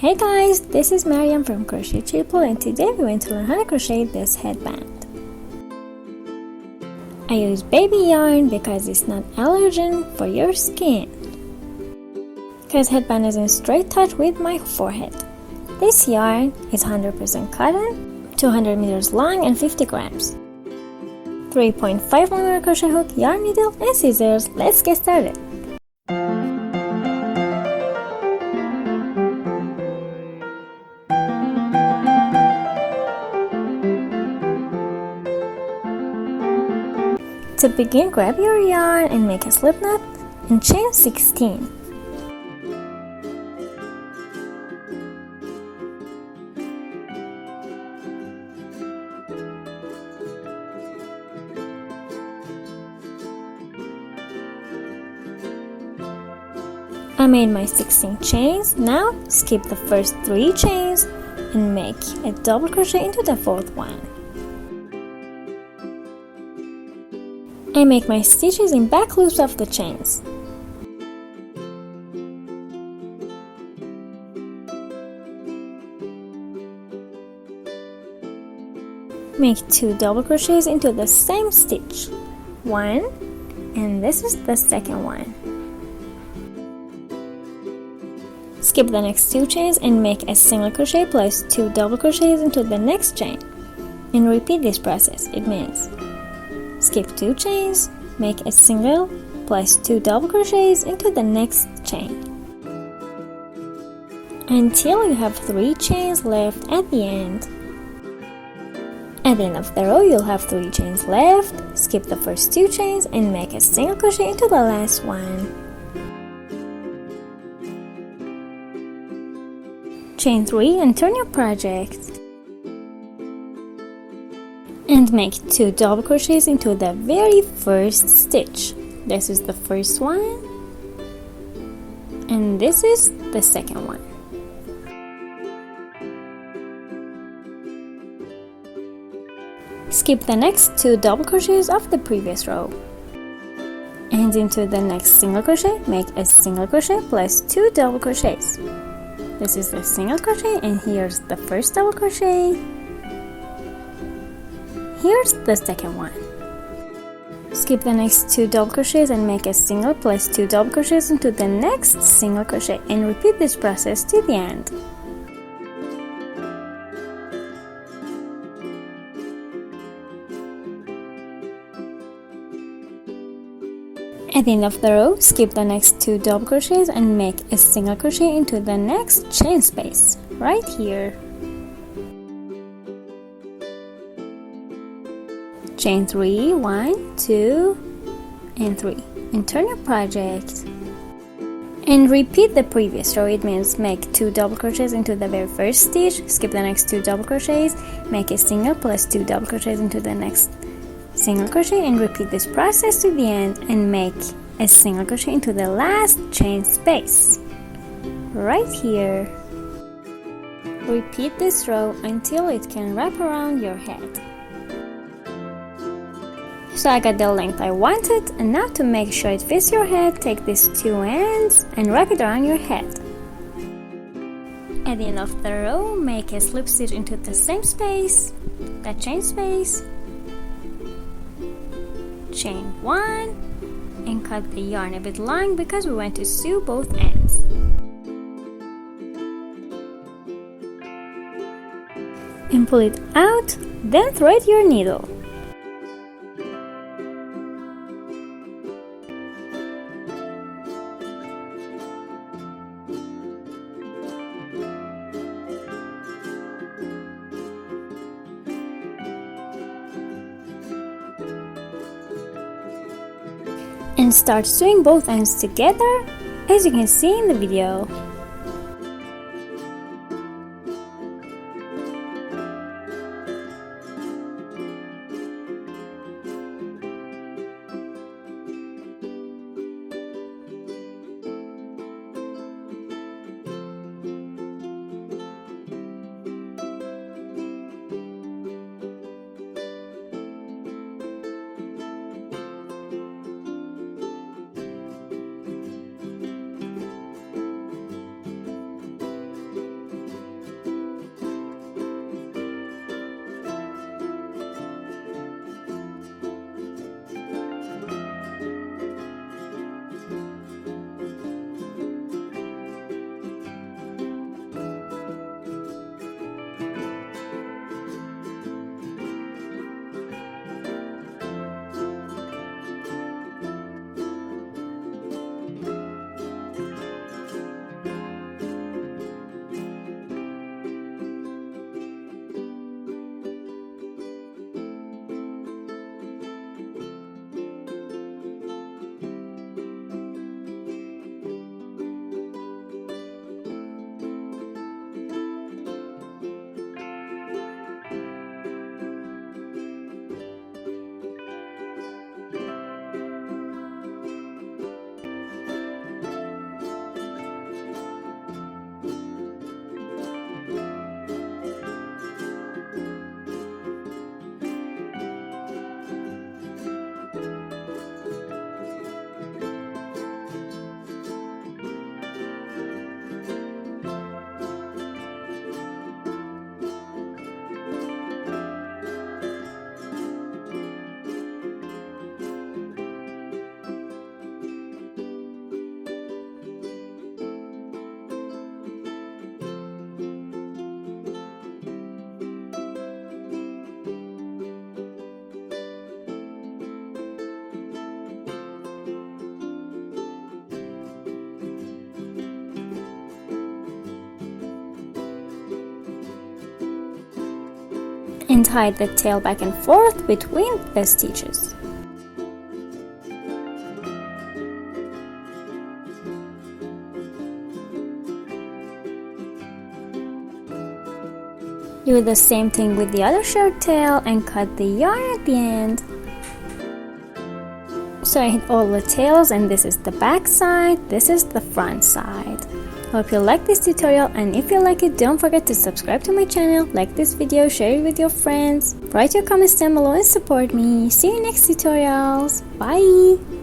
Hey guys, this is Maryam from Crochet Triple, and today we're going to learn how to crochet this headband. I use baby yarn because it's not allergen for your skin. Because headband is in straight touch with my forehead. This yarn is 100% cotton, 200 meters long and 50 grams. 3.5mm crochet hook, yarn needle and scissors. Let's get started. To begin, grab your yarn and make a slip knot and chain 16. I made my 16 chains. Now skip the first 3 chains and make a double crochet into the 4th one. I make my stitches in back loops of the chains. Make 2 double crochets into the same stitch. 1, and this is the second one. Skip the next 2 chains and make a single crochet plus 2 double crochets into the next chain. And repeat this process. It means skip 2 chains, make a single plus 2 double crochets into the next chain until you have 3 chains left at the end. At the end of the row, you'll have 3 chains left. Skip the first 2 chains and make a single crochet into the last one. Chain 3 and turn your project. And make 2 double crochets into the very first stitch. This is the first one, and this is the second one. Skip the next 2 double crochets of the previous row. And into the next single crochet, make a single crochet plus 2 double crochets. This is the single crochet, and here's the first double crochet. Here's the second one. Skip the next 2 double crochets and make a single plus 2 double crochets into the next single crochet and repeat this process to the end. At the end of the row, skip the next 2 double crochets and make a single crochet into the next chain space, right here. Chain 3, 1, 2, and 3, and turn your project. And repeat the previous row. It means make 2 double crochets into the very first stitch, skip the next 2 double crochets, make a single plus 2 double crochets into the next single crochet, and repeat this process to the end and make a single crochet into the last chain space, right here. Repeat this row until it can wrap around your head. So I got the length I wanted, and now to make sure it fits your head, take these 2 ends and wrap it around your head. At the end of the row, make a slip stitch into the same space, that chain space, chain 1, and cut the yarn a bit long because we want to sew both ends. And pull it out, then thread your needle. And start sewing both ends together, as you can see in the video. and tie the tail back and forth between the stitches. Do the same thing with the other short tail and cut the yarn at the end. So I hit all the tails, and this is the back side, this is the front side. Hope you like this tutorial, and if you like it, don't forget to subscribe to my channel, like this video, share it with your friends, write your comments down below and support me. See you next tutorials. Bye!